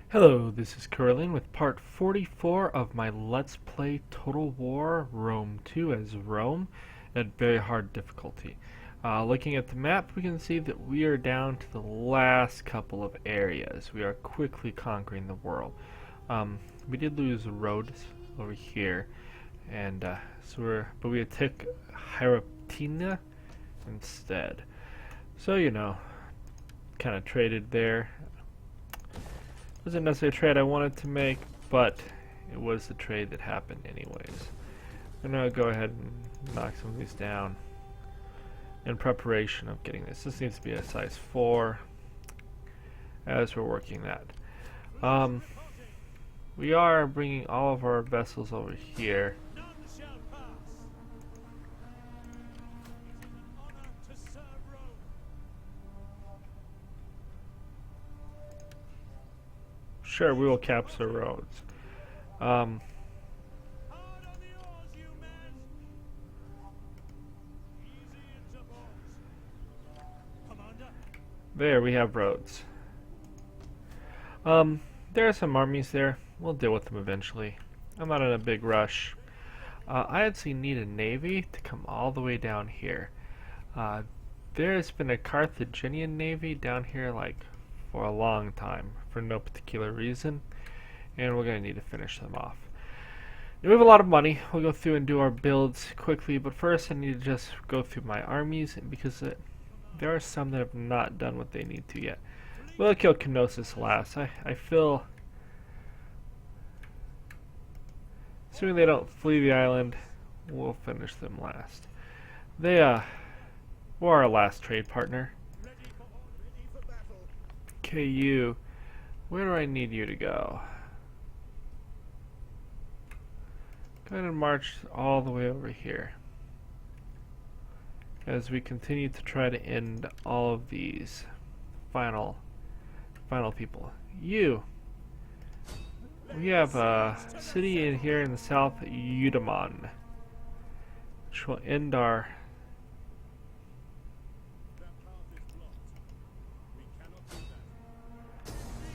Hello, this is Curlin with part 44 of my Let's Play Total War Rome 2 as Rome at very hard difficulty. Looking at the map, we can see that we are down to the last couple of areas. We are quickly conquering the world. We did lose Rhodes over here, and but we took Hyraptina instead. So, kind of traded there. Wasn't necessarily a trade I wanted to make, but it was the trade that happened anyways. I'm gonna go ahead and knock some of these down in preparation of getting this. This needs to be a size 4 as we're working that. We are bringing all of our vessels over here. Sure, we will capture Rhodes. There, we have Rhodes. There are some armies there. We'll deal with them eventually. I'm not in a big rush. I actually need a navy to come all the way down here. There has been a Carthaginian navy down here for a long time for no particular reason, and we're going to need to finish them off. We have a lot of money. We'll go through and do our builds quickly, but first I need to just go through my armies because there are some that have not done what they need to yet. We'll kill Knossos last. I feel, assuming they don't flee the island, we'll finish them last. They were our last trade partner. Okay, you. Where do I need you to go? Go ahead and march all the way over here as we continue to try to end all of these final people. You. We have a city in here in the south, Eudaemon, which will end our.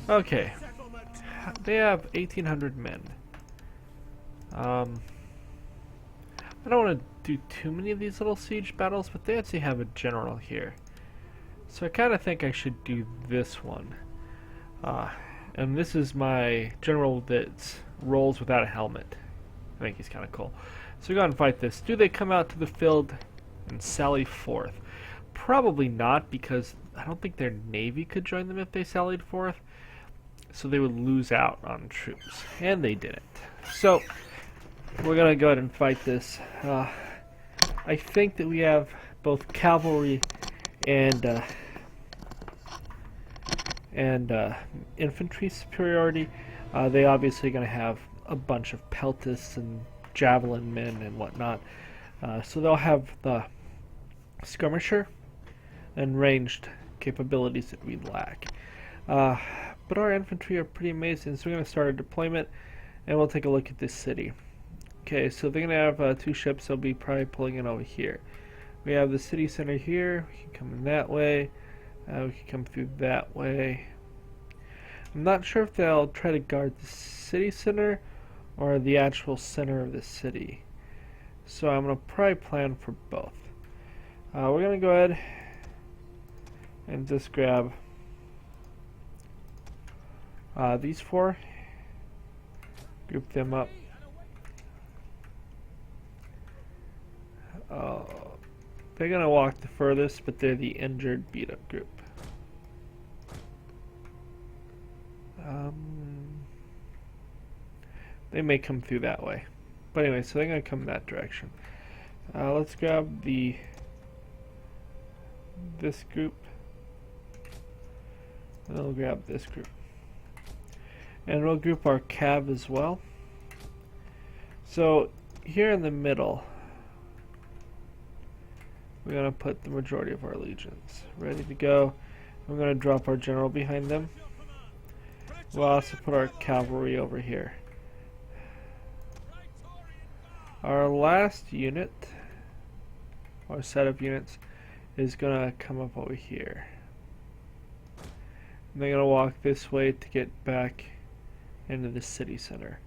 Okay. They have 1,800 men. I don't want to do too many of these little siege battles, but they actually have a general here. So I kind of think I should do this one. And this is my general that rolls without a helmet. I think he's kind of cool. So we go and fight this. Do they come out to the field and sally forth? Probably not, because I don't think their navy could join them if they sallied forth. So they would lose out on troops. And they didn't. So we're going to go ahead and fight this. I think that we have both cavalry and infantry superiority. They obviously going to have a bunch of peltists and javelin men and whatnot. So they'll have the skirmisher and ranged capabilities that we lack. But our infantry are pretty amazing, so we're going to start a deployment, and we'll take a look at this city. Okay, so they're going to have 2 ships. They'll be probably pulling in over here. We have the city center here. We can come in that way. We can come through that way. I'm not sure if they'll try to guard the city center or the actual center of the city. So I'm going to probably plan for both. We're going to go ahead and just grab these 4. Group them up. They're going to walk the furthest, but they're the injured, beat-up group. They may come through that way. But anyway, so they're going to come that direction. Let's grab this group. And then we'll grab this group. And we'll group our cav as well. So here in the middle, we're going to put the majority of our legions ready to go. We're going to drop our general behind them. We'll also put our cavalry over here. Our last unit, or set of units, is going to come up over here. And they're going to walk this way to get back into the city center.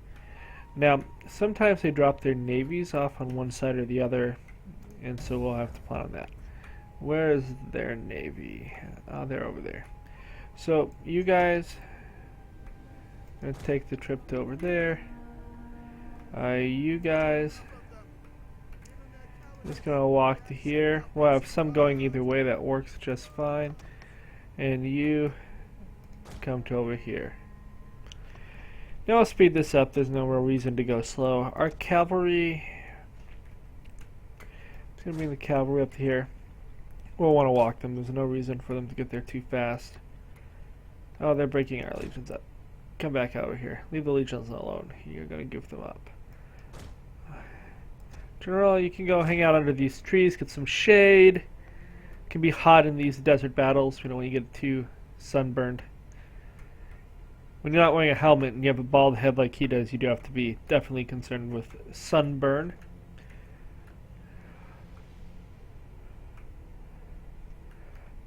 Now, sometimes they drop their navies off on one side or the other, and so we'll have to plan on that. Where is their navy? Oh, they're over there. So, you guys, gonna take the trip to over there. You guys, just gonna walk to here. We'll have some going either way, that works just fine. And you come to over here. Now I'll speed this up, there's no real reason to go slow. Our cavalry, it's gonna bring the cavalry up to here. We'll want to walk them, there's no reason for them to get there too fast. Oh, they're breaking our legions up. Come back over here. Leave the legions alone. You're gonna goof them up. General, you can go hang out under these trees, get some shade. It can be hot in these desert battles, you know, when you get too sunburned. When you're not wearing a helmet and you have a bald head like he does, you do have to be definitely concerned with sunburn.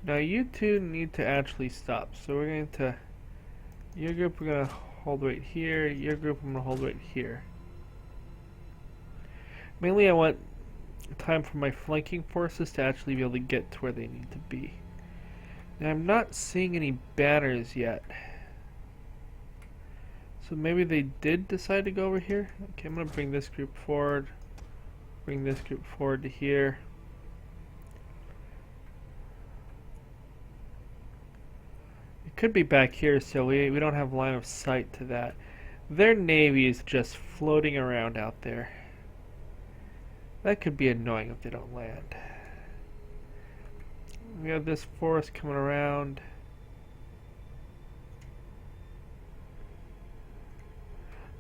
Now you two need to actually stop. So we're going to, your group we're going to hold right here, your group I'm going to hold right here. Mainly I want time for my flanking forces to actually be able to get to where they need to be. Now I'm not seeing any banners yet. So maybe they did decide to go over here. Okay, I'm going to bring this group forward. Bring this group forward to here. It could be back here, so we don't have line of sight to that. Their navy is just floating around out there. That could be annoying if they don't land. We have this force coming around.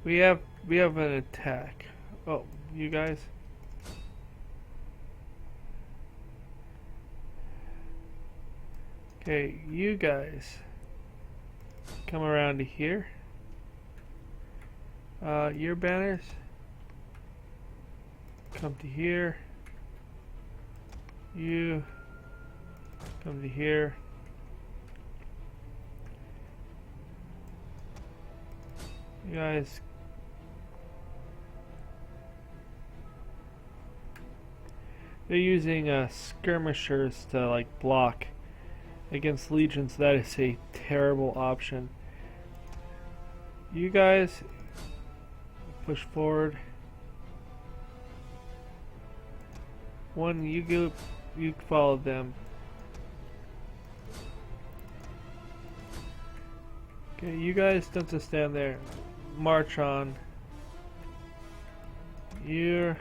We have an attack. Oh, you guys. Okay, you guys come around to here. Your banners come to here. You come to here. You guys they're using skirmishers to like block against legions. That is a terrible option. You guys push forward. One, you go, you follow them. Okay, you guys don't just stand there. March on. You're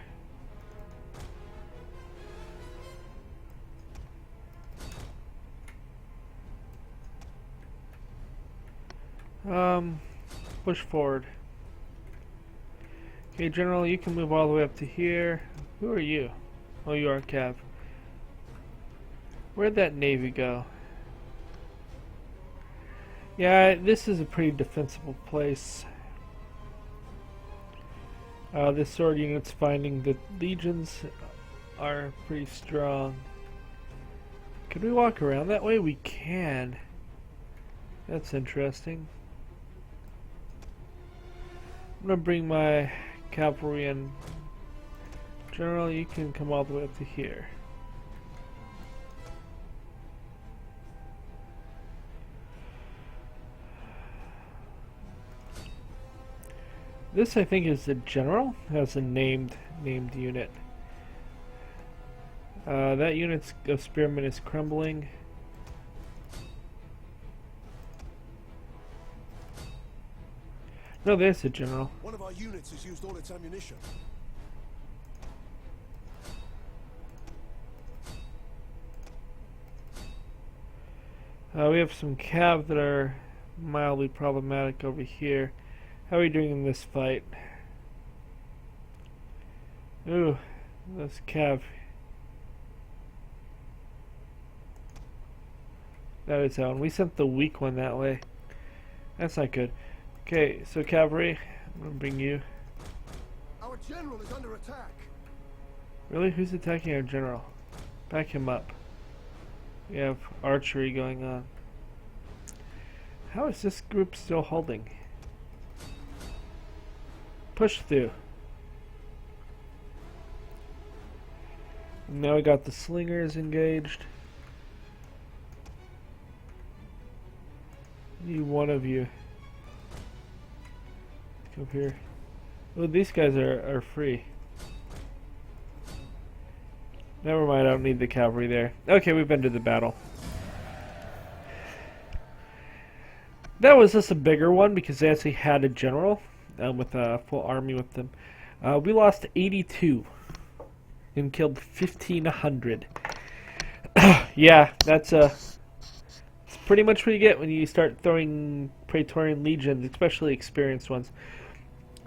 push forward. Okay, General, you can move all the way up to here. Who are you? Oh, you are Cav. Where'd that navy go? Yeah, this is a pretty defensible place. This sword unit's finding that legions are pretty strong. Could we walk around that way? We can. That's interesting. I'm gonna bring my cavalry in. General, you can come all the way up to here. This, I think, is the general. Has a named unit. That unit of spearmen is crumbling. No, there's the general. One of our units has used all its ammunition. We have some cav that are mildly problematic over here. How are we doing in this fight? Ooh, this cav. That is how. And we sent the weak one that way. That's not good. Okay, so cavalry, I'm gonna bring you. Our general is under attack. Really? Who's attacking our general? Back him up. We have archery going on. How is this group still holding? Push through. Now we got the slingers engaged. Need one of you. Come up here. Oh, these guys are free. Never mind, I don't need the cavalry there. Okay, we've been to the battle. That was just a bigger one because they actually had a general with a full army with them. We lost 82 and killed 1,500. Yeah, that's pretty much what you get when you start throwing Praetorian legions, especially experienced ones.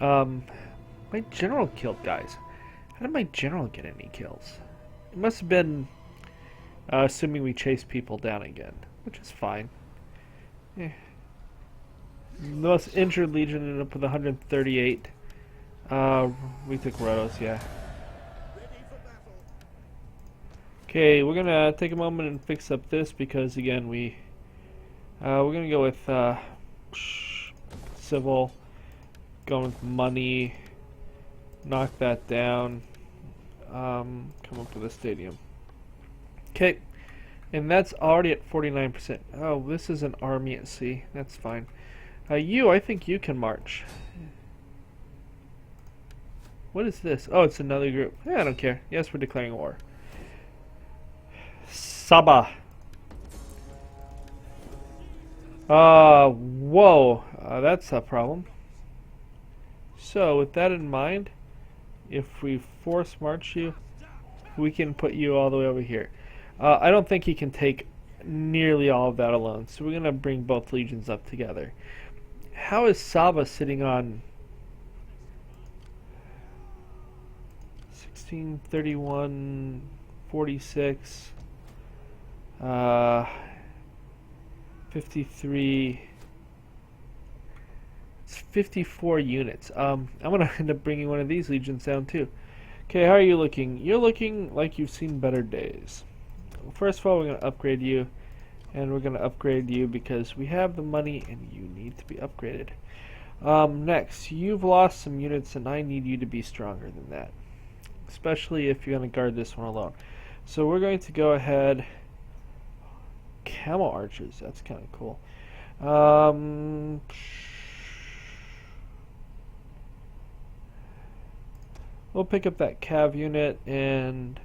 My general killed guys. How did my general get any kills? It must have been assuming we chased people down again, which is fine. Eh. The most injured legion ended up with 138. We took Rhodos, yeah. Okay, we're gonna take a moment and fix up this because again we're gonna go with civil, going with money, knock that down, come up with a stadium. Okay, and that's already at 49%. Oh, this is an army at sea. That's fine. I think you can march. What is this? Oh, it's another group. Yeah, I don't care. Yes, we're declaring war. Saba. Whoa. That's a problem. So, with that in mind, if we force march you, we can put you all the way over here. I don't think he can take nearly all of that alone, so we're going to bring both legions up together. How is Saba sitting on 16, 31, 46, 53? It's 54 units. I'm going to end up bringing one of these legions down too. Okay, how are you looking? You're looking like you've seen better days. First of all, we're going to upgrade you. And we're going to upgrade you because we have the money and you need to be upgraded. Next, you've lost some units and I need you to be stronger than that. Especially if you're going to guard this one alone. So we're going to go ahead. Camel archers, that's kind of cool. We'll pick up that cav unit and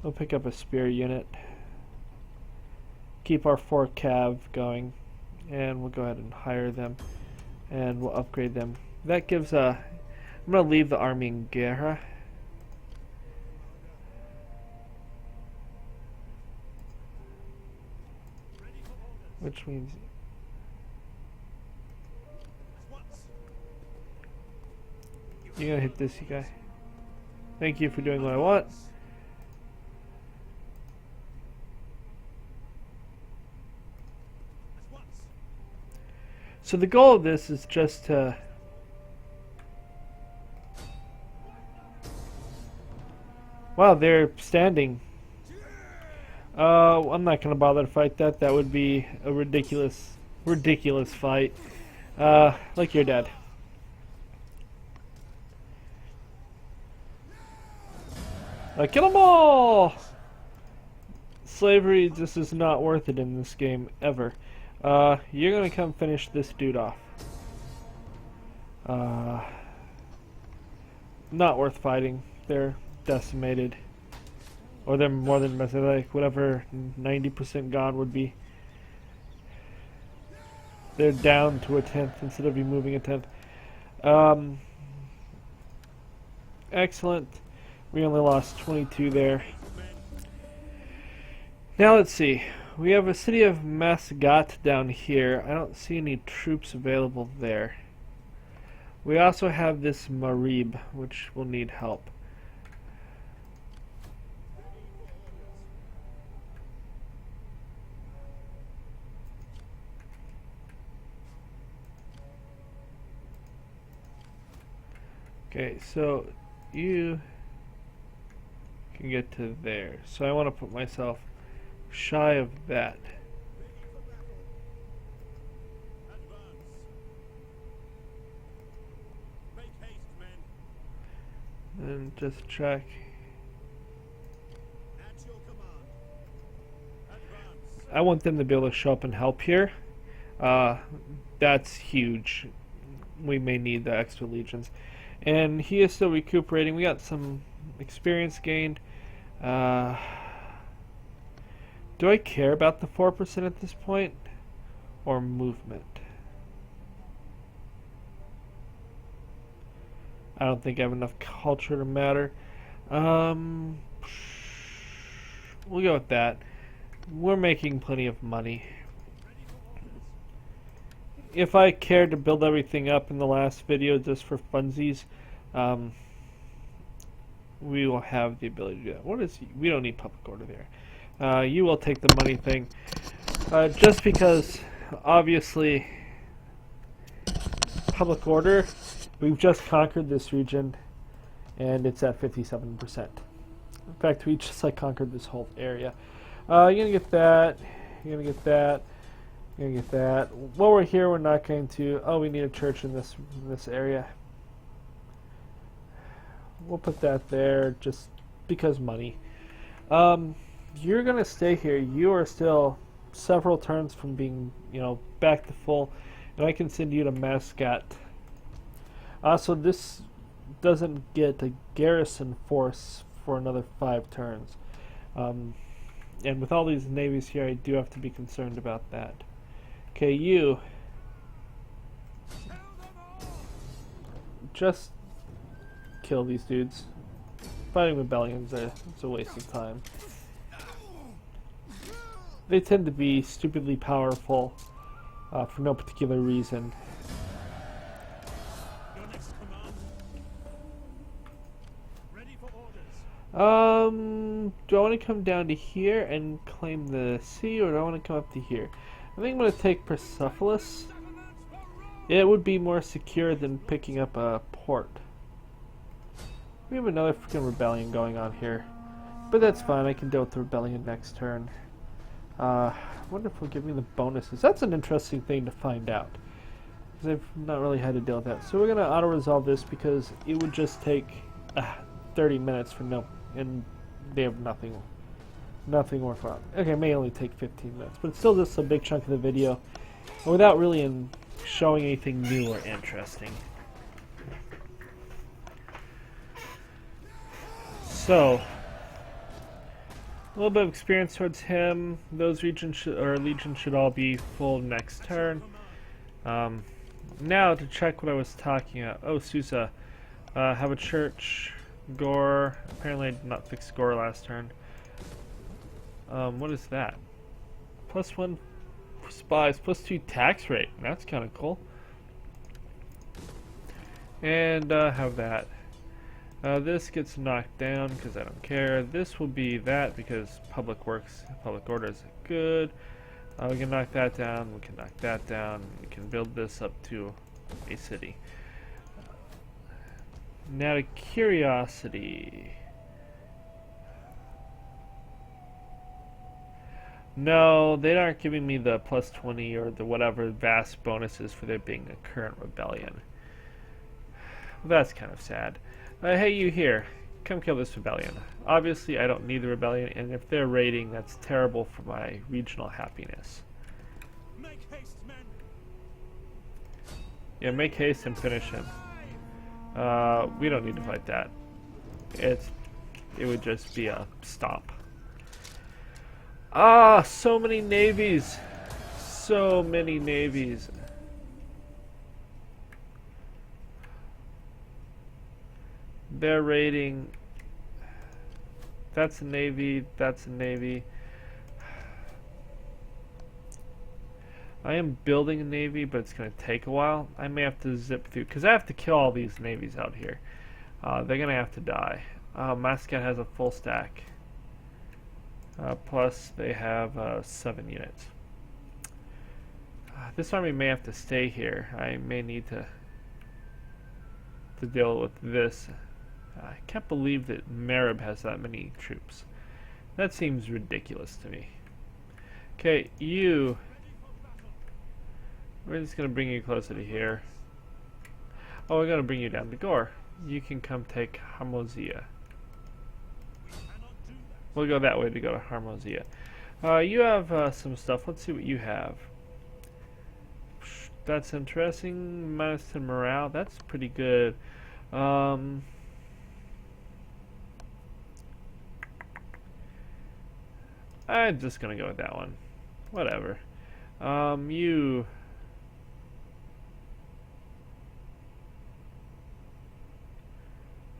we'll pick up a spear unit. Keep our 4 cav going, and we'll go ahead and hire them, and we'll upgrade them. That gives I'm going to leave the army in Guerra. Which means you're going to hit this guy. Thank you for doing what I want. So the goal of this is just to wow, they're standing. I'm not gonna bother to fight that. That would be a ridiculous fight. Like you're dead. Kill them all! Slavery just is not worth it in this game ever. You're gonna come finish this dude off. Not worth fighting. They're decimated. Or they're more than like whatever 90% gone would be. They're down to a 10th instead of removing a 10th. Excellent. We only lost 22 there. Now let's see. We have a city of Masgat down here. I don't see any troops available there. We also have this Marib, which will need help. Okay, so you can get to there. So I want to put myself shy of that. and just check. At your command. Advance. I want them to be able to show up and help here. That's huge. We may need the extra legions. And he is still recuperating. We got some experience gained. Do I care about the 4% at this point? Or movement? I don't think I have enough culture to matter. We'll go with that. We're making plenty of money. If I cared to build everything up in the last video just for funsies, we will have the ability to do that. What is... We don't need public order there. You will take the money thing. Just because, obviously, public order, we've just conquered this region, and it's at 57%. In fact, we just conquered this whole area. You're gonna get that. You're gonna get that. You're gonna get that. While we're here, we're not going to... Oh, we need a church in this area. We'll put that there just because money. You're gonna stay here. You are still several turns from being, back to full, and I can send you to Mascot. So this doesn't get a garrison force for another 5 turns. And with all these navies here, I do have to be concerned about that. Okay, you just kill these dudes. Fighting rebellions is a waste of time. They tend to be stupidly powerful for no particular reason. Your next command. Ready for orders. Do I want to come down to here and claim the sea, or do I want to come up to here? I think I'm going to take Persepolis. It would be more secure than picking up a port. We have another freaking rebellion going on here. But that's fine, I can deal with the rebellion next turn. I wonder if it'll give me the bonuses. That's an interesting thing to find out, because I've not really had to deal with that. So we're going to auto-resolve this because it would just take 30 minutes for no... And they have nothing worthwhile. Okay, it may only take 15 minutes, but it's still just a big chunk of the video without really showing anything new or interesting. So, a little bit of experience towards him. Those legions should all be full next turn. Now to check what I was talking about. Oh, Susa, have a church. Gore. Apparently I did not fix Gore last turn. What is that? +1 spies, +2 tax rate. That's kind of cool. And have that. This gets knocked down because I don't care. This will be that because public order is good. We can knock that down. We can knock that down. We can build this up to a city. Now to curiosity. No, they aren't giving me the +20 or the whatever vast bonuses for there being a current rebellion. That's kind of sad. Hey, you here. Come kill this rebellion. Obviously, I don't need the rebellion, and if they're raiding, that's terrible for my regional happiness. Make haste, men. Yeah, make haste and finish him. We don't need to fight that. It would just be a stop. Ah, so many navies. So many navies. They're raiding. That's a navy. That's a navy. I am building a navy, but it's going to take a while. I may have to zip through, because I have to kill all these navies out here. They're going to have to die. Mascot has a full stack. Plus, they have 7 units. This army may have to stay here. I may need to deal with this. I can't believe that Marib has that many troops. That seems ridiculous to me. Okay, you... We're just going to bring you closer to here. Oh, we're going to bring you down to Gore. you can come take Harmozia. We cannot do that. We'll go that way to go to Harmozia. You have some stuff. Let's see what you have. That's interesting. Minus 10 morale. That's pretty good. I'm just gonna go with that one. Whatever. You.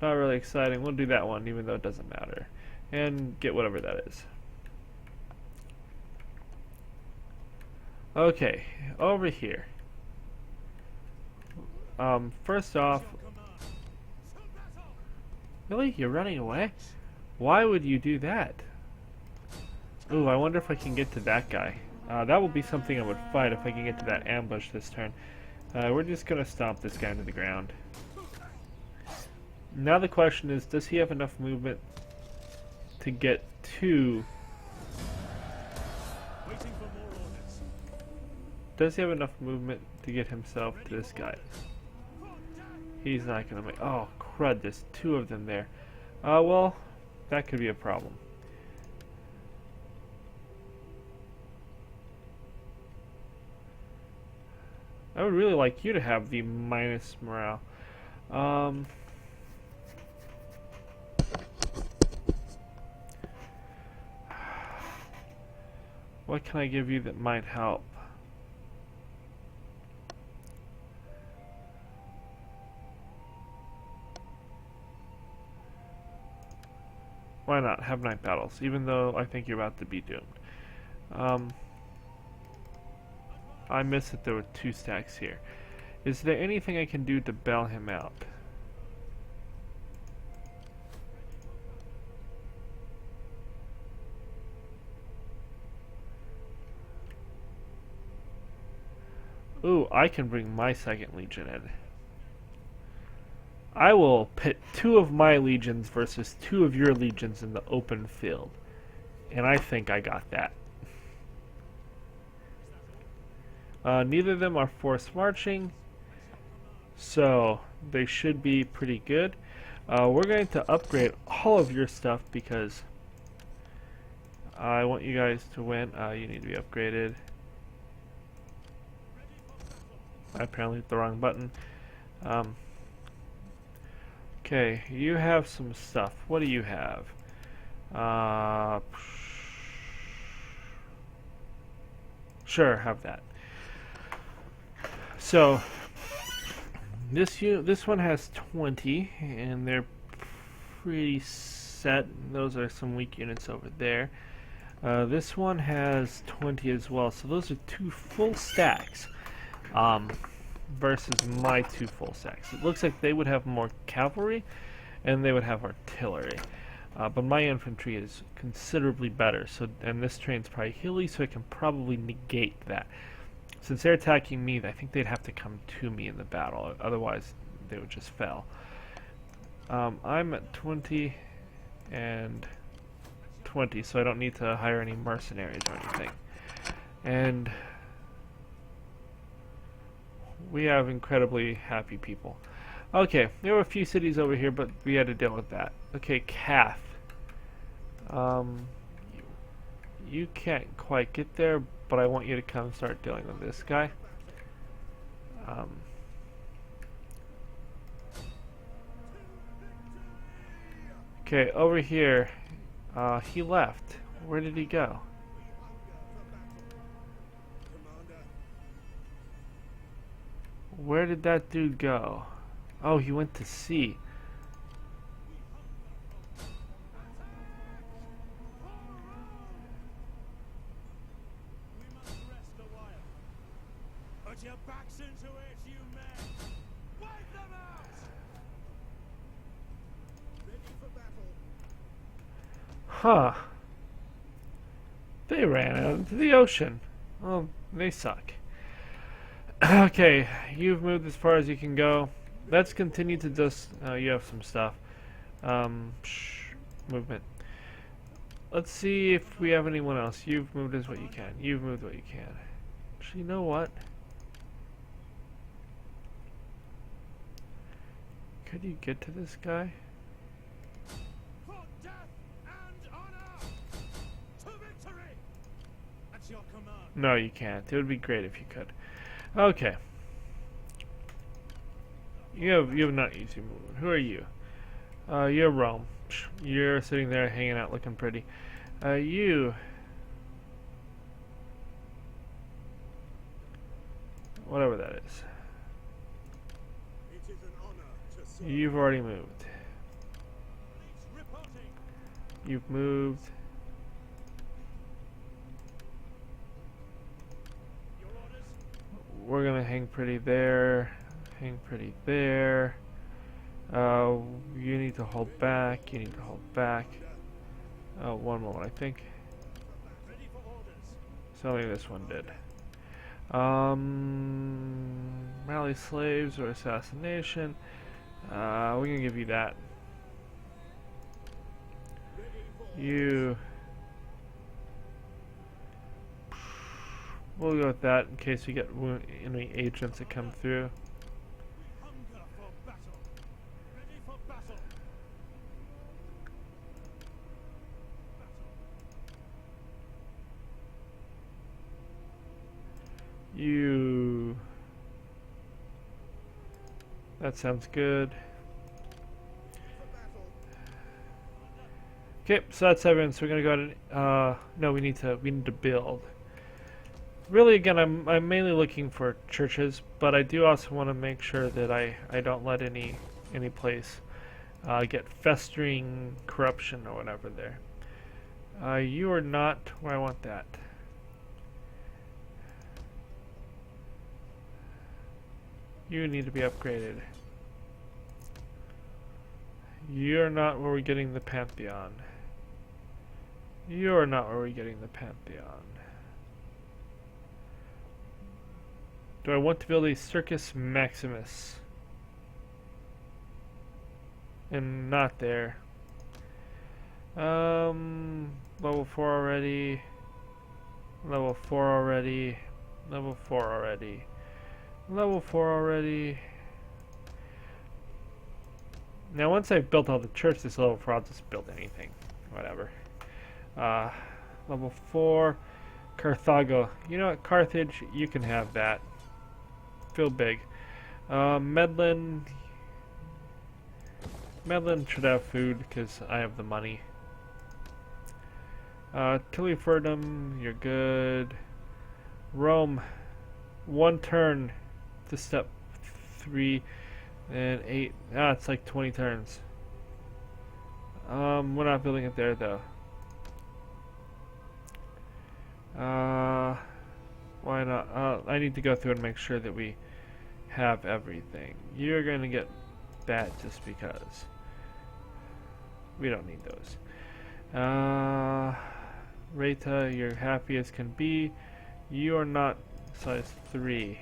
Not really exciting. We'll do that one, even though it doesn't matter. And get whatever that is. Okay, over here. First off, Your command. To battle! really? You're running away? Why would you do that? Ooh, I wonder if I can get to that guy. That would be something I would fight if I can get to that ambush this turn. We're just gonna stomp this guy into the ground. Now the question is, does he have enough movement to get to... Waiting for more orders. Does he have enough movement to get himself to this guy? He's not gonna make... Oh, crud, there's two of them there. Well, that could be a problem. I would really like you to have the minus morale. What can I give you that might help? Why not have night battles, even though I think you're about to be doomed? I missed that there were 2 stacks here. Is there anything I can do to bail him out? Ooh, I can bring my 2nd Legion in. I will pit 2 of my legions versus 2 of your legions in the open field. And I think I got that. Neither of them are forced marching, so they should be pretty good. We're going to upgrade all of your stuff because I want you guys to win. You need to be upgraded. I apparently hit the wrong button. Okay, you have some stuff. What do you have? Sure, have that. So this one has 20, and they're pretty set. Those are some weak units over there. This one has 20 as well, so those are 2 full stacks versus my 2 full stacks. It looks like they would have more cavalry and they would have artillery, but my infantry is considerably better. So, and this train's probably hilly, so I can probably negate that. Since they're attacking me, I think they'd have to come to me in the battle, otherwise they would just fail. I'm at 20 and 20, so I don't need to hire any mercenaries or anything. And we have incredibly happy people. Okay, there were a few cities over here, but we had to deal with that. Okay, Kath. You can't quite get there, but I want you to come start dealing with this guy. Okay, over here, he left. Where did he go? Where did that dude go? Oh, he went to sea. We must rest a while. Put your backs into it, you men! Wipe them out! Ready for battle. Huh. They ran out into the ocean. Oh, they suck. Okay, you've moved as far as you can go. Let's continue to just... you have some stuff. Movement. Let's see if we have anyone else. You've moved as what you can. You've moved what you can. Actually, you know what? Could you get to this guy? For death and honor! To victory! At your command. No, you can't. It would be great if you could. Okay. You have not easy movement. Who are you? You're Rome. You're sitting there hanging out looking pretty. You. Whatever that is. It is an honor to serve. You've already moved. Police reporting. You've moved. Your orders? We're gonna hang pretty there. Hang pretty there. You need to hold back. You need to hold back. One moment, I think. Ready for orders. Something this one did. Rally slaves or assassination. We're gonna give you that. You. We'll go with that in case we get any agents that come through. Hunger for battle. Ready for battle. You. That sounds good. Okay, so that's everything. So we're gonna go ahead and no, we need to build. Really, again, I'm mainly looking for churches, but I do also want to make sure that I don't let any place get festering corruption or whatever there. You are not where I want that. You need to be upgraded. You're not where we're getting the Pantheon. You're not where we're getting the Pantheon. Do I want to build a Circus Maximus? And not there. Level 4 already. Level 4 already. Level 4 already. Level 4 already. Now once I've built all the churches level 4, I'll just build anything. Whatever. Level 4. Carthago. You know what, Carthage, you can have that. Feel big. Medlin. Medlin should have food because I have the money. Tillyfordum, you're good. Rome, 1 turn to step 3 and 8. It's like 20 turns. We're not building it there though. Why not? I need to go through and make sure that we have everything. You're going to get that just because. We don't need those. Reta, you're happy as can be. You are not size 3.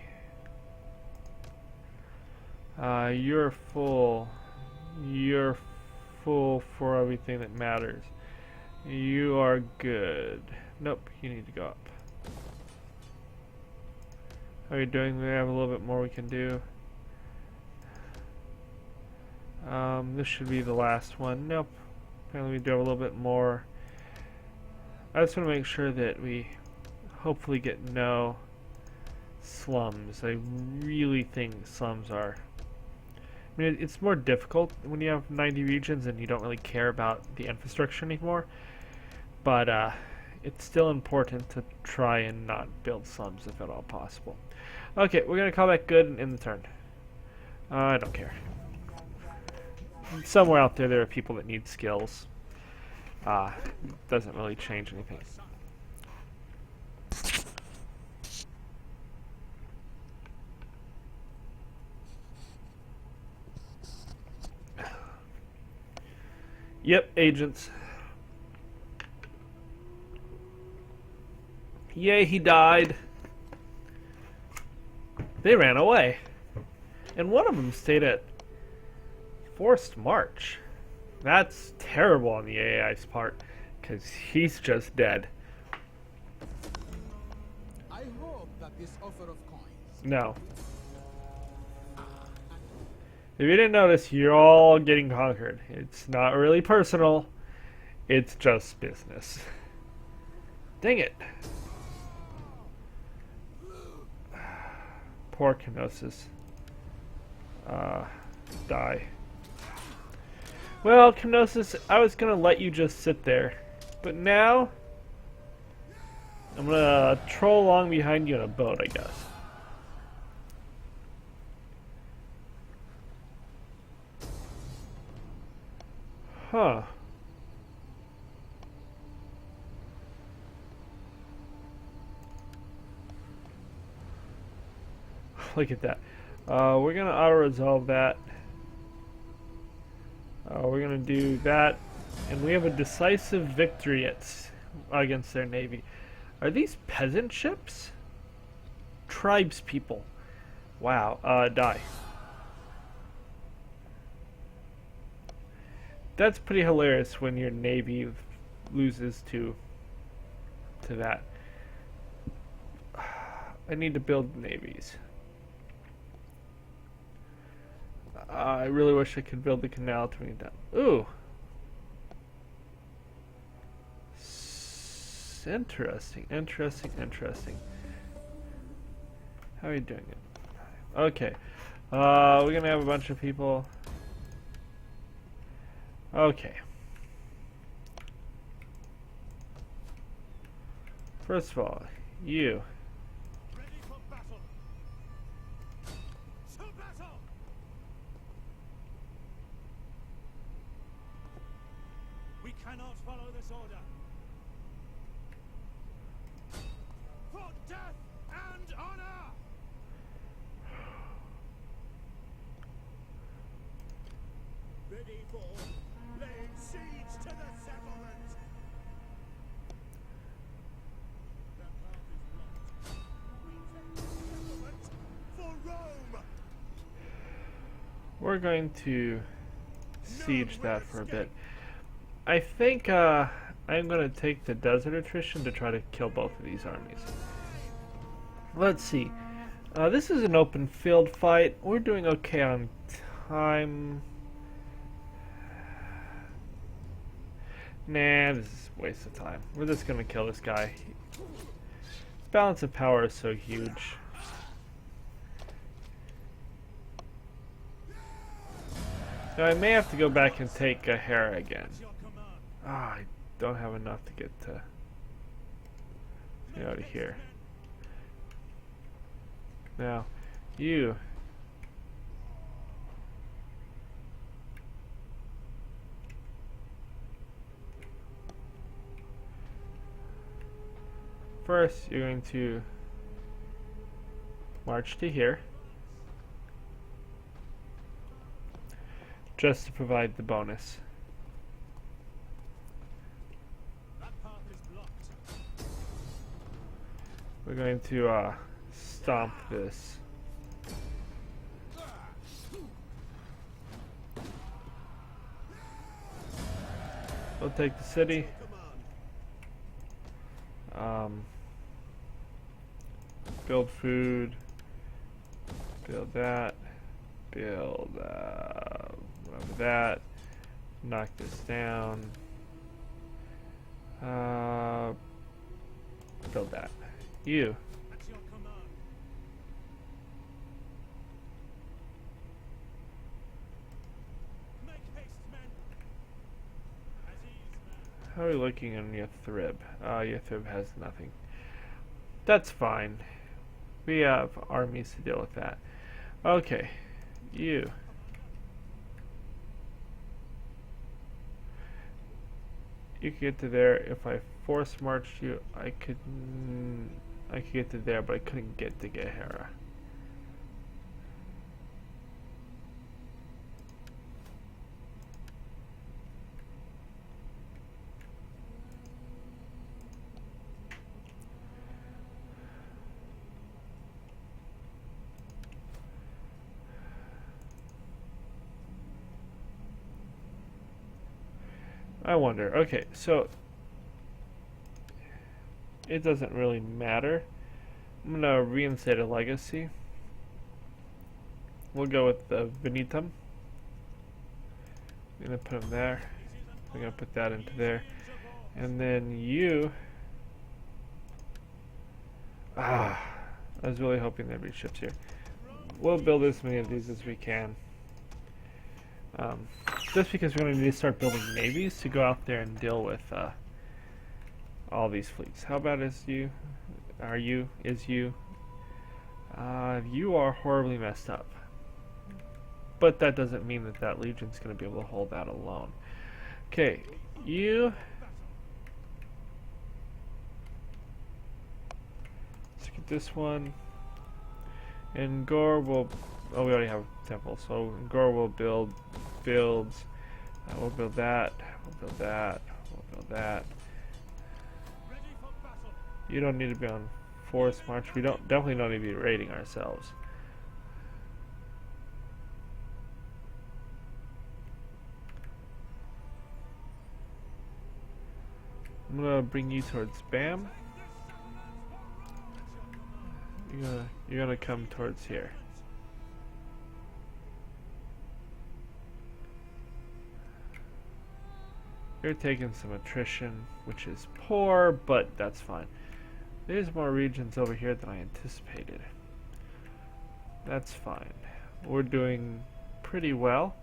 You're full. You're full for everything that matters. You are good. Nope, you need to go up. How are you doing? We have a little bit more we can do. This should be the last one. Nope. Apparently we do have a little bit more. I just want to make sure that we hopefully get no slums. I really think slums are... I mean, it's more difficult when you have 90 regions and you don't really care about the infrastructure anymore. But it's still important to try and not build slums if at all possible. Okay, we're going to call that good and end the turn. I don't care. Somewhere out there are people that need skills. Doesn't really change anything. Yep, agents. Yay, he died. They ran away. And one of them stayed at Forced March. That's terrible on the AI's part, because he's just dead. I hope that this offer of coins. No. If you didn't notice, you're all getting conquered. It's not really personal. It's just business. Dang it. Poor Kenosis. Die. Well, Kenosis, I was gonna let you just sit there. But now, I'm gonna troll along behind you in a boat, I guess. Huh. Look at that. We're gonna auto-resolve that. We're gonna do that, and we have a decisive victory against their navy. Are these peasant ships? Tribes people. Wow. Die. That's pretty hilarious when your navy loses to that. I need to build navies. I really wish I could build the canal to bring it down. Ooh. Interesting, interesting, interesting. How are you doing it? Okay. We're gonna have a bunch of people. Okay. First of all, you. Ready for battle. To battle. We cannot follow this order. For death and honor. Ready for laying siege to the settlement. That path is blocked. We take the settlement for Rome. We're going to siege that for a bit. I think I'm going to take the desert attrition to try to kill both of these armies. Let's see. This is an open field fight. We're doing okay on time. Nah, this is a waste of time. We're just going to kill this guy. Balance of power is so huge. Now I may have to go back and take Hera again. Your command. I don't have enough to get to out of here. Now, you. First, you're going to march to here. Just to provide the bonus. That path is blocked. We're going to stomp this. We'll take the city. Build food. Build that. Build whatever that. Knock this down. Build that. You. At your command. Make haste, men. At ease, man. How are we looking on Yathrib? Yathrib has nothing. That's fine. We have armies to deal with that. Okay. You. You could get to there. If I force marched you, I could get to there, but I couldn't get to Gehenna. I wonder. Okay, so it doesn't really matter. I'm gonna reinstate a legacy. We'll go with the Venitum. I'm gonna put him there. We're gonna put that into there. And then you... I was really hoping there'd be ships here. We'll build as many of these as we can. Just because we're going to need to start building navies to go out there and deal with all these fleets. How about is you? Are you? Is you? You are horribly messed up. But that doesn't mean that that legion's going to be able to hold that alone. Okay, you... Let's get this one. And Gore will... Oh, we already have a temple, so Gore will builds. We'll build that. We'll build that. We'll build that. You don't need to be on force march. We definitely don't need to be raiding ourselves. I'm gonna bring you towards Bam. You're gonna come towards here. You're taking some attrition, which is poor, but that's fine. There's more regions over here than I anticipated. That's fine. We're doing pretty well.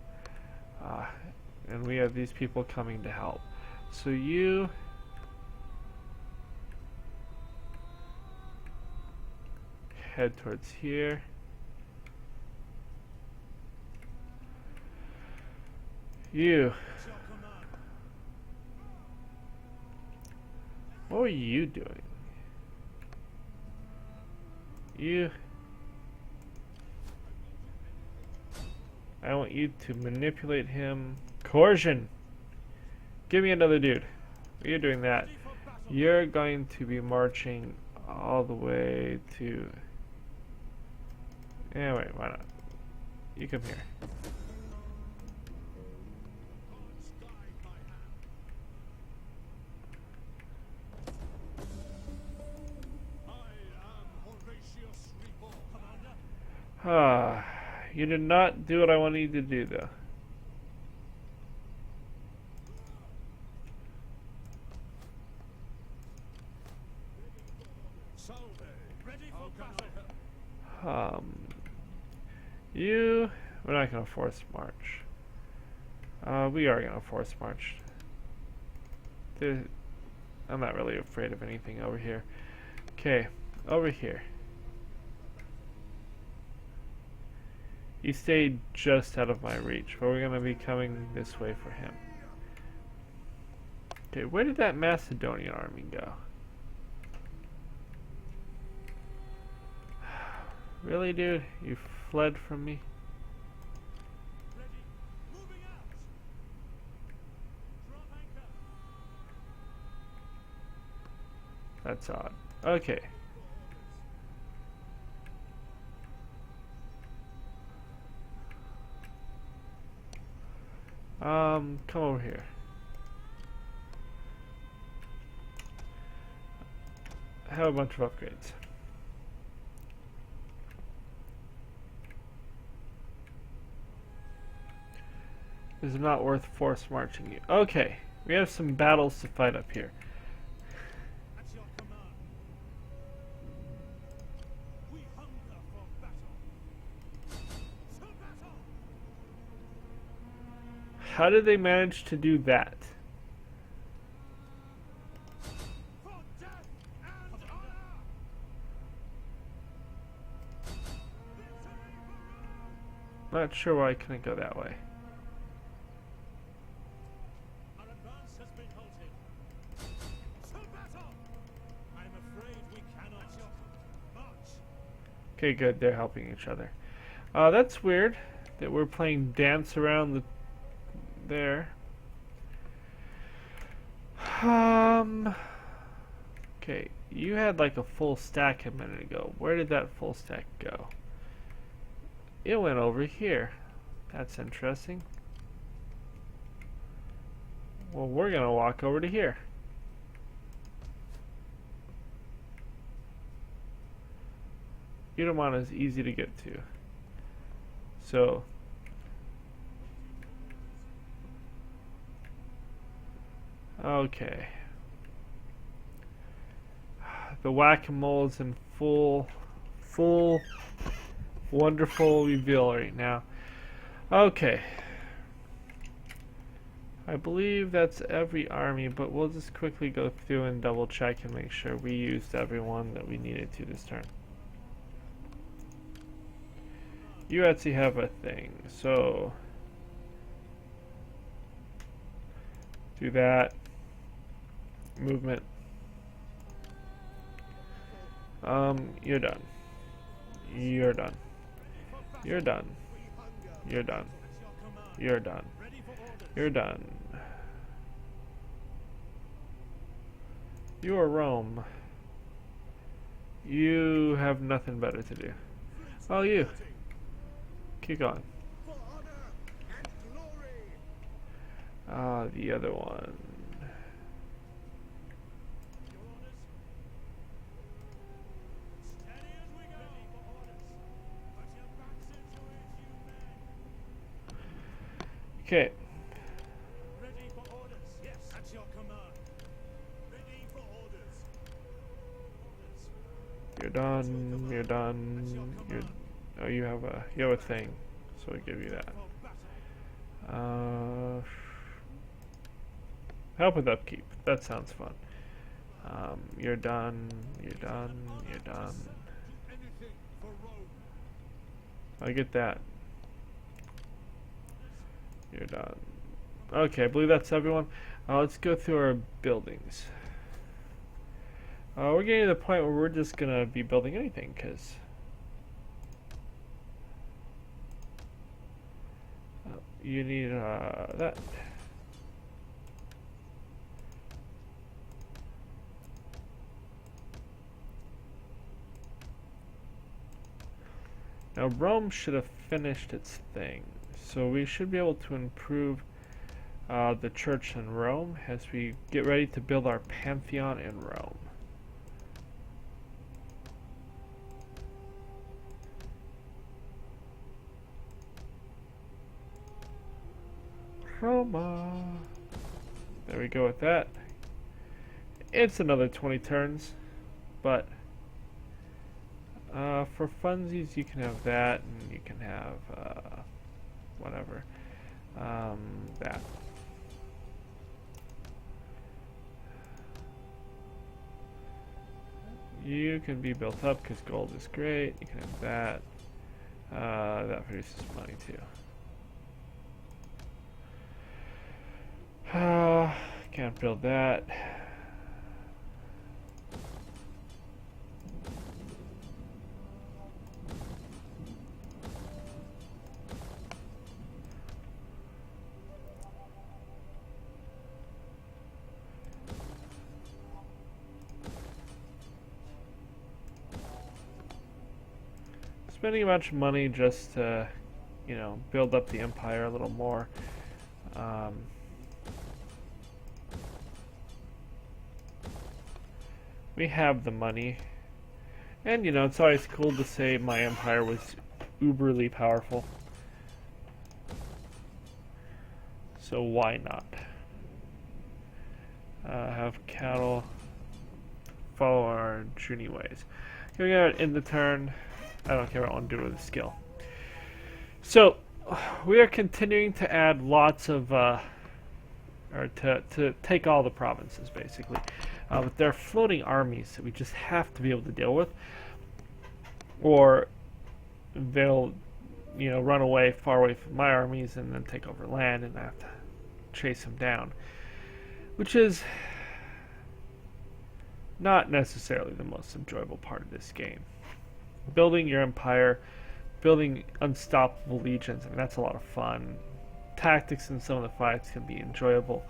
And we have these people coming to help. So you... head towards here. You... what are you doing? You... I want you to manipulate him. Coercion! Give me another dude. You're doing that. You're going to be marching all the way to... yeah, wait, why not? You come here. You did not do what I wanted you to do, though. We're not gonna force march. We are gonna force march. I'm not really afraid of anything over here. Okay, over here. He stayed just out of my reach, but we're going to be coming this way for him. Okay, where did that Macedonian army go? Really, dude? You fled from me? That's odd. Okay. Come over here. I have a bunch of upgrades. This is not worth force marching you. Okay, we have some battles to fight up here. How did they manage to do that? Not sure why I couldn't go that way. Our advance has been halted. To battle! I'm afraid we cannot march. Okay, good. They're helping each other. That's weird that we're playing dance around the there. Okay, you had like a full stack a minute ago. Where did that full stack go? It went over here. That's interesting. Well, we're gonna walk over to here. Eudemon is easy to get to. So Okay. The whack-a-mole is in full, wonderful reveal right now. Okay. I believe that's every army, but we'll just quickly go through and double check and make sure we used everyone that we needed to this turn. You actually have a thing, so do that. Movement. You're done. You're done. You're done. You're done. You're done. You're done. You are Rome. You have nothing better to do. Oh, you. Keep going. For honor and glory. Ah, the other one. Steady as we go. Ready for orders. Put your backs into it, you men. Okay. Ready for orders. Yes, at your command. Ready for orders. Orders. You're done. You're done. You're. Oh, you have a thing, so I give you that. For battle. Help with upkeep. That sounds fun. You're done. You're done. You're done. Anything for Rome. I get that. You're done. Okay, I believe that's everyone. Let's go through our buildings. We're getting to the point where we're just gonna be building anything, because you need that. Now Rome should have finished its thing, so we should be able to improve the church in Rome as we get ready to build our Pantheon in Rome. Roma. There we go with that. It's another 20 turns, but for funsies you can have that, and you can have whatever. That. You can be built up because gold is great. You can have that. That produces money too. Can't build that. Spending a bunch of money just to, build up the empire a little more. We have the money. And, it's always cool to say my empire was uberly powerful. So why not? Have cattle follow our journey ways. Here we go in the turn. I don't care what I want to do with the skill. So, we are continuing to add lots of, or to take all the provinces, basically. But there are floating armies that we just have to be able to deal with, or they'll, run away far away from my armies and then take over land, and I have to chase them down, which is not necessarily the most enjoyable part of this game. Building your empire, building unstoppable legions, that's a lot of fun. Tactics in some of the fights can be enjoyable.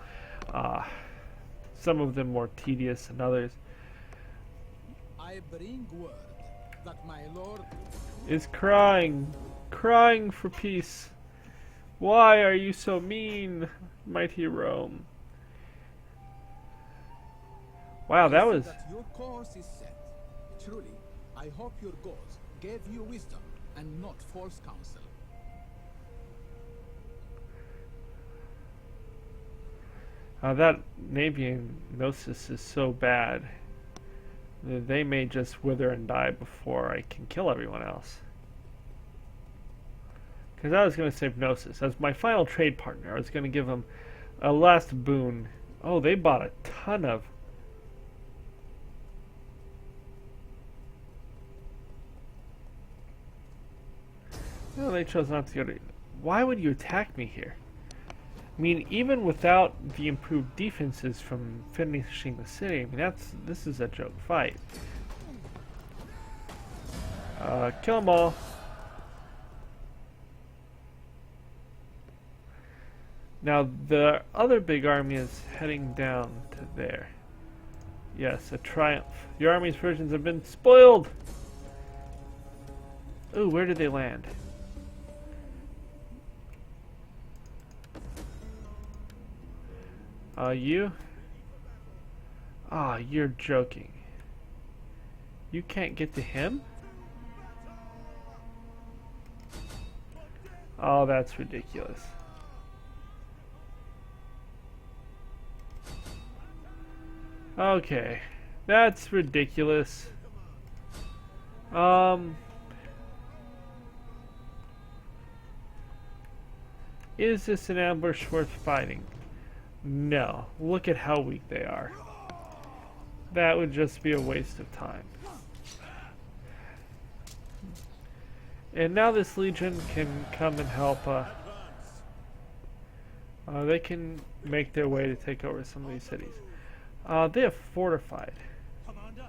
Some of them more tedious than others. I bring word that my lord Is crying for peace. Why are you so mean, mighty Rome? Wow, that was... that your course is set. Truly, I hope your gods gave you wisdom and not false counsel. That Navian Gnosis is so bad that they may just wither and die before I can kill everyone else. Because I was going to save Gnosis. As my final trade partner, I was going to give him a last boon. Oh, they bought a ton of... No, they chose not to go to... Why would you attack me here? I mean, even without the improved defenses from finishing the city, I mean, this is a joke fight. Kill them all. Now, the other big army is heading down to there. Yes, a triumph. Your army's provisions have been spoiled! Ooh, where did they land? You? Ah, you're joking. You can't get to him? Oh, that's ridiculous. Okay, that's ridiculous. Is this an ambush worth fighting? No. Look at how weak they are. That would just be a waste of time. And now this legion can come and help. They can make their way to take over some of these cities. They have fortified. Commander.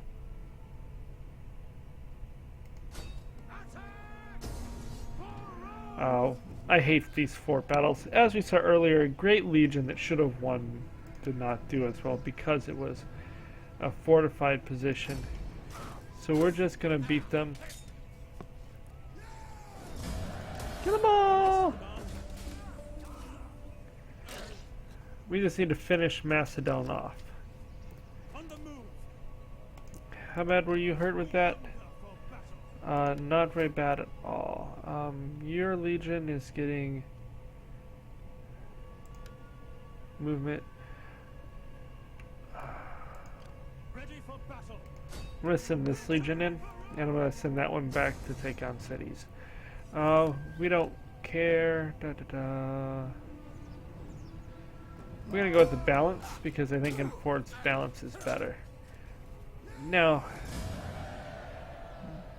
Oh, I hate these fort battles. As we saw earlier, a great legion that should have won did not do as well because it was a fortified position. So we're just gonna beat them. Get them all! We just need to finish Macedon off. On the move. How bad were you hurt with that? For battle. Not very bad at all. Your legion is getting movement. Ready for battle. I'm going to send this legion in, and I'm going to send that one back to take on cities. We don't care. Da, da, da. We're going to go with the balance, because I think in forts balance is better. Now,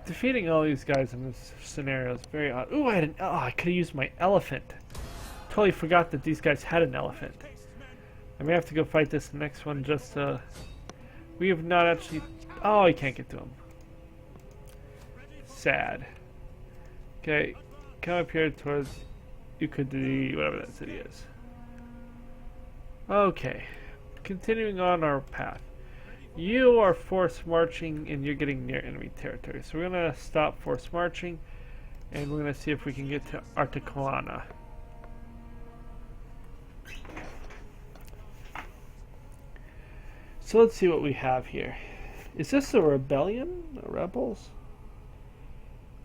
defeating all these guys in this scenario is very odd. Ooh, I could have used my elephant. Totally forgot that these guys had an elephant. I may have to go fight this next one just we have not actually... Oh, I can't get to him. Sad. Okay, come up here towards Ukudi, whatever that city is. Okay, continuing on our path. You are force marching and you're getting near enemy territory. So we're going to stop force marching and we're going to see if we can get to Articoana. So let's see what we have here. Is this a rebellion? Rebels?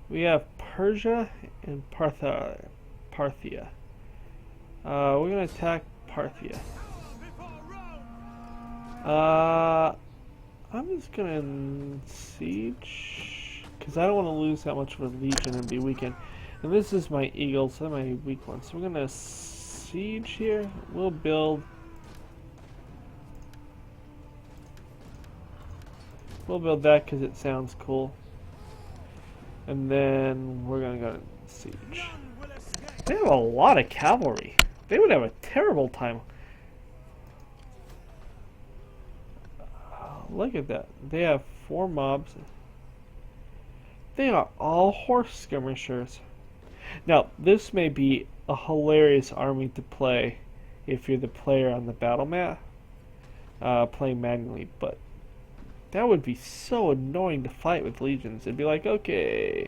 We have Persia and Parthia. We're going to attack Parthia. I'm just gonna siege because I don't want to lose that much of a legion and be weakened. And this is my eagles, so my weak ones. So we're gonna siege here. We'll build. We'll build that because it sounds cool. And then we're gonna go siege. They have a lot of cavalry. They would have a terrible time. Look at that. They have 4 mobs. They are all horse skirmishers. Now, this may be a hilarious army to play if you're the player on the battle map, playing manually, but that would be so annoying to fight with legions. It'd be like, okay,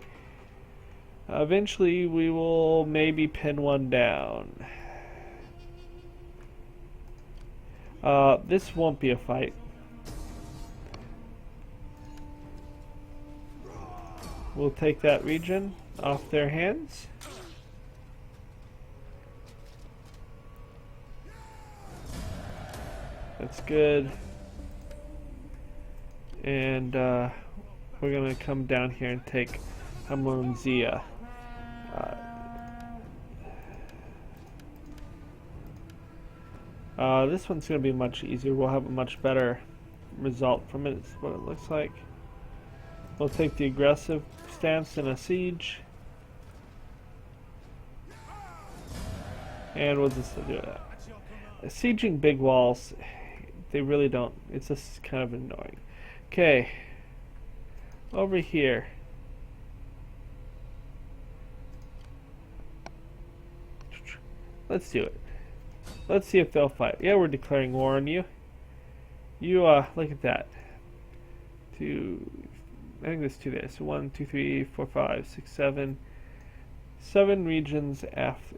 eventually we will maybe pin one down. This won't be a fight. We'll take that region off their hands. That's good. And we're gonna come down here and take Amonzia. This one's gonna be much easier. We'll have a much better result from it. Is what it looks like. We'll take the aggressive stance in a siege, and we'll just do that. Sieging big walls, they really don't. It's just kind of annoying. Okay, over here. Let's do it. Let's see if they'll fight. Yeah, we're declaring war on you. You, look at that. I think there's 2 there. So 1, 2, 3, 4, 5, 6, 7. 7 regions,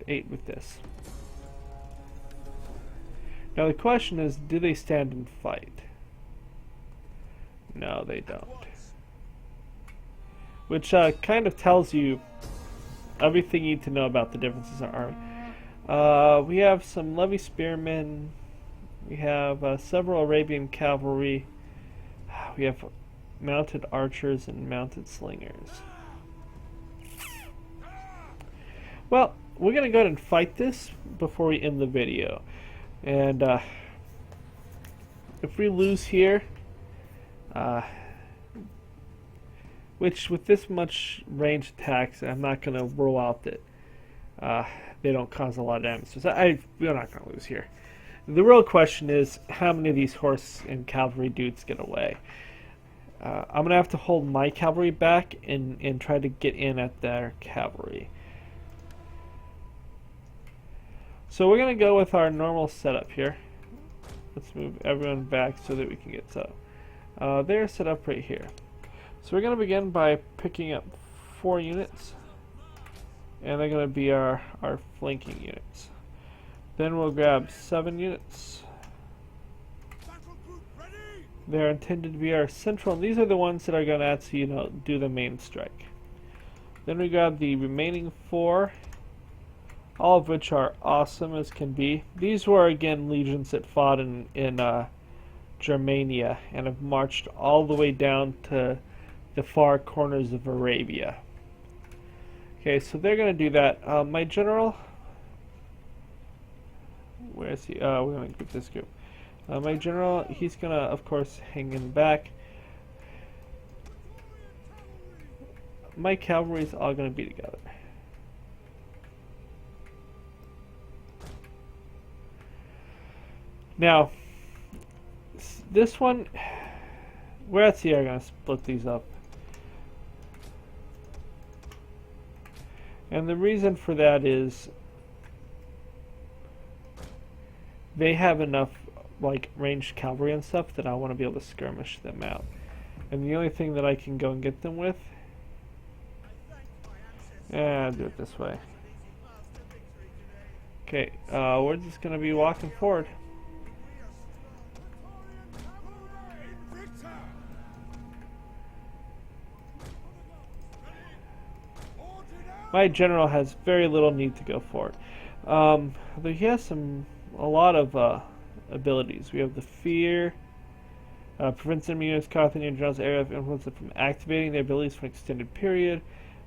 8 with this. Now the question is, do they stand and fight? No, they don't. Which kind of tells you everything you need to know about the differences in our army. We have some Levy spearmen. We have several Arabian cavalry. We have mounted archers and mounted slingers. Well, we're going to go ahead and fight this before we end the video. And if we lose here, which with this much range attacks, I'm not going to rule out that they don't cause a lot of damage. So we're not going to lose here. The real question is, how many of these horse and cavalry dudes get away? I'm going to have to hold my cavalry back and try to get in at their cavalry. So we're going to go with our normal setup here. Let's move everyone back so that we can get set up. They're set up right here. So we're going to begin by picking up 4 units. And they're going to be our flanking units. Then we'll grab 7 units. They're intended to be our central. And these are the ones that are going to actually, do the main strike. Then we grab the remaining 4. All of which are awesome as can be. These were again legions that fought in Germania and have marched all the way down to the far corners of Arabia. Okay, so they're going to do that. My general, where is he? We're going to group this group. My general, he's going to, of course, hang in back. My cavalry is all going to be together. Now, this one, we're actually going to split these up. And the reason for that is they have enough ranged cavalry and stuff that I want to be able to skirmish them out. And the only thing that I can go and get them with, I'll do it this way. Okay, we're just going to be walking forward. My general has very little need to go for it. He has a lot of abilities. We have the fear, prevents enemy units caught within your general's area of influence from activating their abilities for an extended period.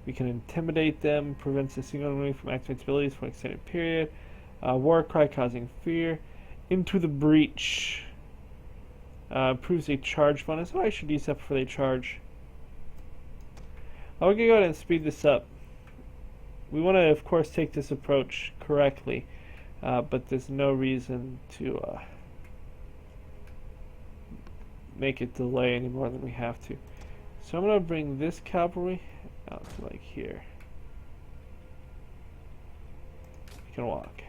We can intimidate them, prevents a single enemy from activating abilities for an extended period. War cry causing fear. Into the breach. Improves a charge bonus. Oh, I should use that before they charge. We're going to go ahead and speed this up. We want to, of course, take this approach correctly, but there's no reason to make it delay any more than we have to. So I'm going to bring this cavalry out to here. You can walk.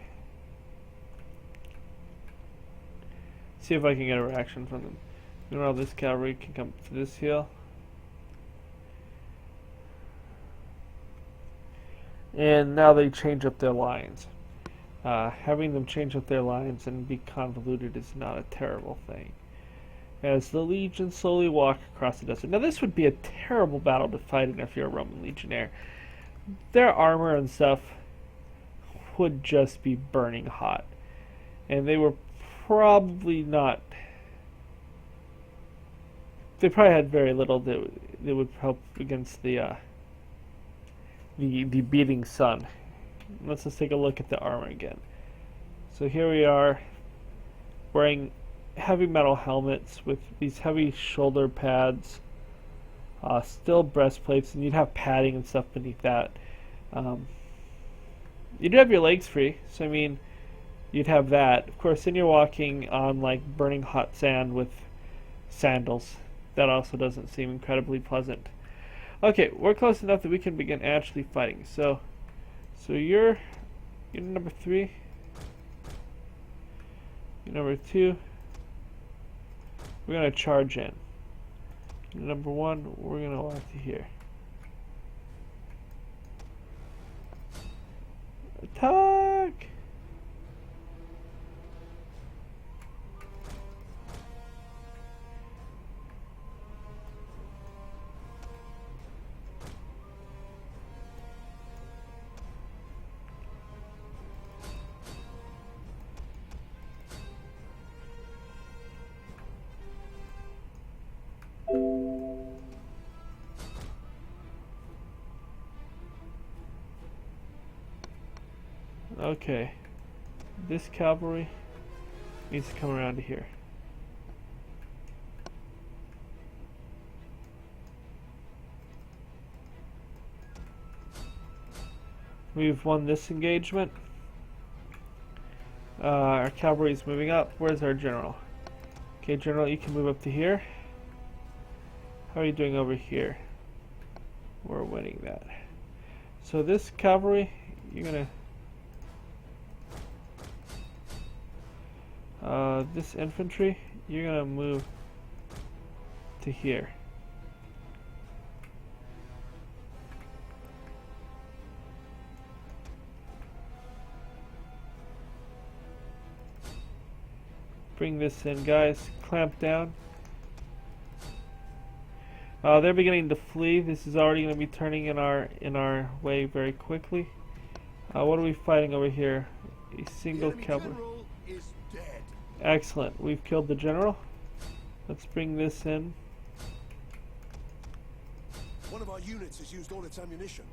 See if I can get a reaction from them. Meanwhile, this cavalry can come to this hill. And now they change up their lines. Having them change up their lines and be convoluted is not a terrible thing. As the legion slowly walk across the desert. Now this would be a terrible battle to fight in if you're a Roman legionnaire. Their armor and stuff would just be burning hot. And they were probably not. They probably had very little that would help against the beating sun. Let's just take a look at the armor again. So here we are, wearing heavy metal helmets with these heavy shoulder pads, still breastplates, and you'd have padding and stuff beneath that. You'd have your legs free, so I mean, you'd have that. Of course, then you're walking on like burning hot sand with sandals. That also doesn't seem incredibly pleasant. Okay, we're close enough that we can begin actually fighting. So you're number 3. You're number 2. We're gonna charge in. You're number 1. We're gonna walk to here. Attack! Okay, this cavalry needs to come around to here. We've won this engagement. Our cavalry is moving up. Where's our general? Okay, general, you can move up to here. How are you doing over here? We're winning that. So this cavalry, you're gonna this infantry, you're gonna move to here. Bring this in, guys. Clamp down. They're beginning to flee. This is already going to be turning in our way very quickly. What are we fighting over here? A single cavalry. is dead. Excellent. We've killed the general. Let's bring this in. One of our units has used all its ammunition.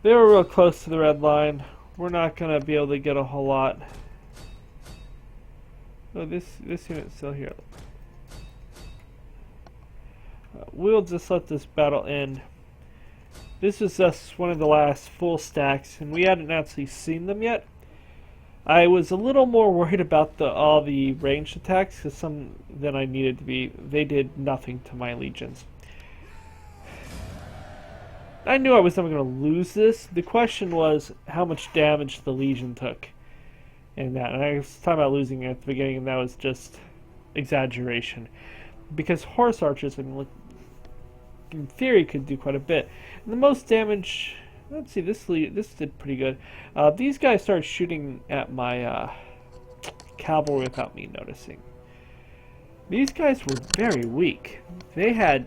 They were real close to the red line. We're not going to be able to get a whole lot. Oh, this unit's still here. We'll just let this battle end. This is just one of the last full stacks, and we hadn't actually seen them yet. I was a little more worried about all the ranged attacks than I needed to be. They did nothing to my legions. I knew I was never going to lose this. The question was how much damage the Legion took in that. And I was talking about losing it at the beginning, and that was just exaggeration. Because horse archers, I mean, in theory, could do quite a bit. And the most damage... Let's see, this did pretty good. These guys started shooting at my cavalry without me noticing. These guys were very weak. They had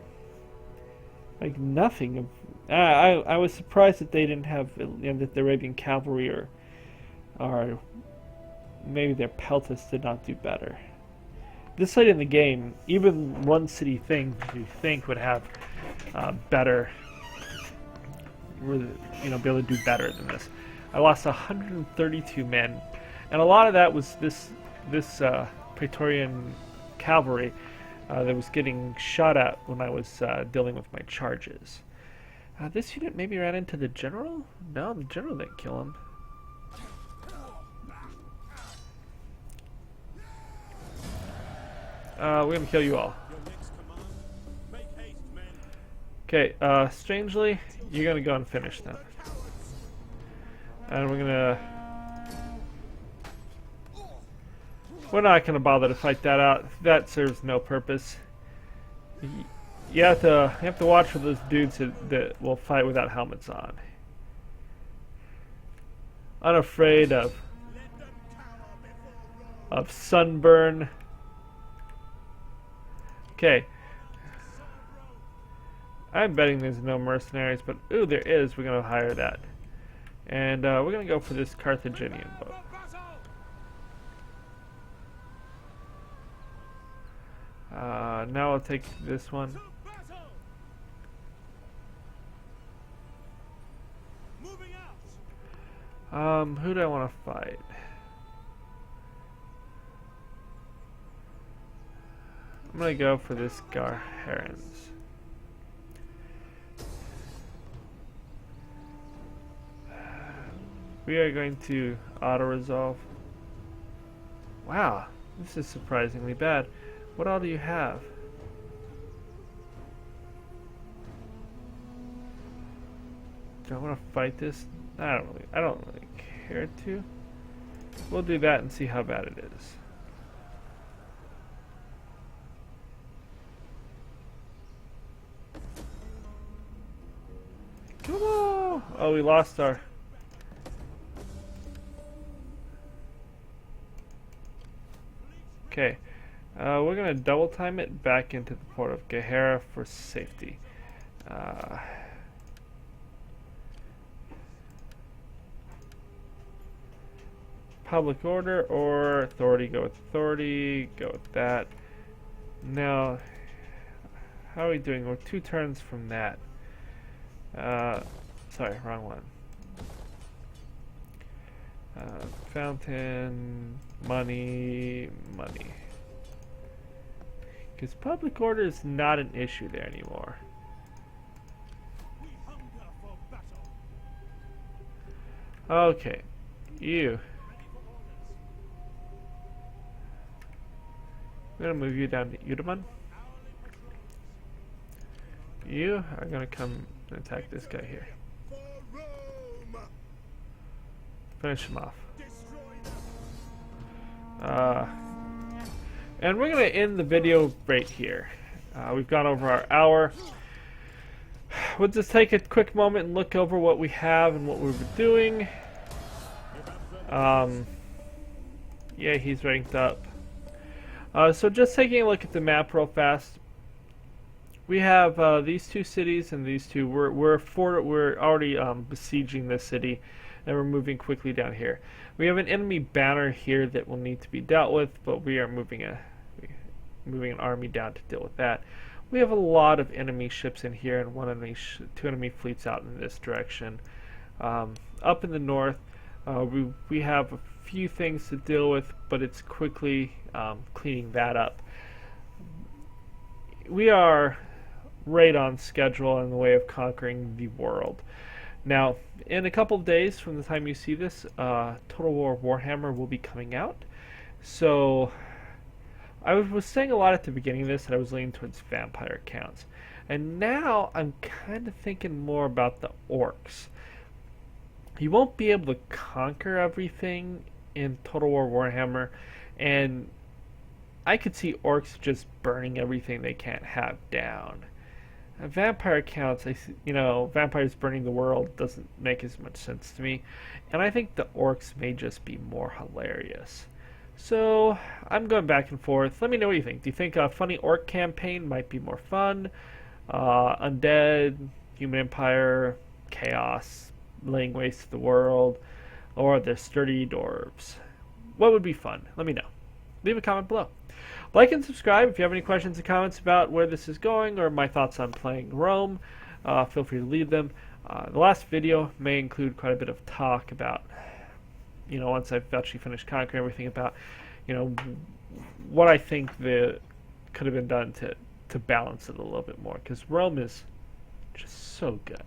like nothing of... I was surprised that they didn't have, that the Arabian cavalry or maybe their peltasts did not do better. This late in the game, even one city thing you think would have better, be able to do better than this. I lost 132 men, and a lot of that was this Praetorian cavalry that was getting shot at when I was dealing with my charges. This unit maybe ran into the general? No, the general didn't kill him. We're gonna kill you all. Your next command. Make haste, men. Okay, strangely, you're gonna go and finish them. And we're not gonna bother to fight that out. That serves no purpose. You have to watch for those dudes that will fight without helmets on. Unafraid of sunburn Okay. I'm betting there's no mercenaries, but ooh, there is. We're gonna hire that, and we're gonna go for this Carthaginian boat. Now I'll take this one. To battle! Moving out! Who do I want to fight? I'm gonna go for this Garharans. We are going to auto-resolve. Wow, this is surprisingly bad. What all do you have? Do I want to fight this? I don't really care to. We'll do that and see how bad it is. Come on! Oh, we lost our. Okay, we're gonna double time it back into the port of Gahara for safety. Public order or authority, go with authority, go with that. Now, how are we doing? We're 2 turns from that. Sorry, wrong one. Fountain, money. Because public order is not an issue there anymore. We hunger for battle! Okay, you. Ready for orders! I'm gonna move you down to Udaman. Hourly patrols! You are gonna come and attack this guy here. For Rome! Finish him off. Destroy them! And we're gonna end the video right here. We've gone over our hour. We'll just take a quick moment and look over what we have and what we've been doing. Yeah, he's ranked up. So just taking a look at the map real fast. We have these 2 cities and these 2. We're already besieging this city, and we're moving quickly down here. We have an enemy banner here that will need to be dealt with, but we are moving an army down to deal with that. We have a lot of enemy ships in here, and 2 enemy fleets out in this direction. Up in the north, we have a few things to deal with, but it's quickly cleaning that up. We are right on schedule in the way of conquering the world. Now, in a couple of days from the time you see this, Total War Warhammer will be coming out. So, I was saying a lot at the beginning of this that I was leaning towards vampire counts. And now I'm kind of thinking more about the orcs. You won't be able to conquer everything in Total War Warhammer, and I could see orcs just burning everything they can't have down. Vampire counts, vampires burning the world doesn't make as much sense to me, and I think the orcs may just be more hilarious. So I'm going back and forth. Let me know what you think. Do you think a funny orc campaign might be more fun? Undead, Human Empire, Chaos, laying waste to the world, or the sturdy dwarves? What would be fun? Let me know. Leave a comment below. Like and subscribe if you have any questions or comments about where this is going or my thoughts on playing Rome. Feel free to leave them. The last video may include quite a bit of talk about, once I've actually finished conquering everything, about, what I think could have been done to balance it a little bit more, because Rome is just so good.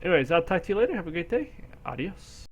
Anyways, I'll talk to you later. Have a great day. Adios.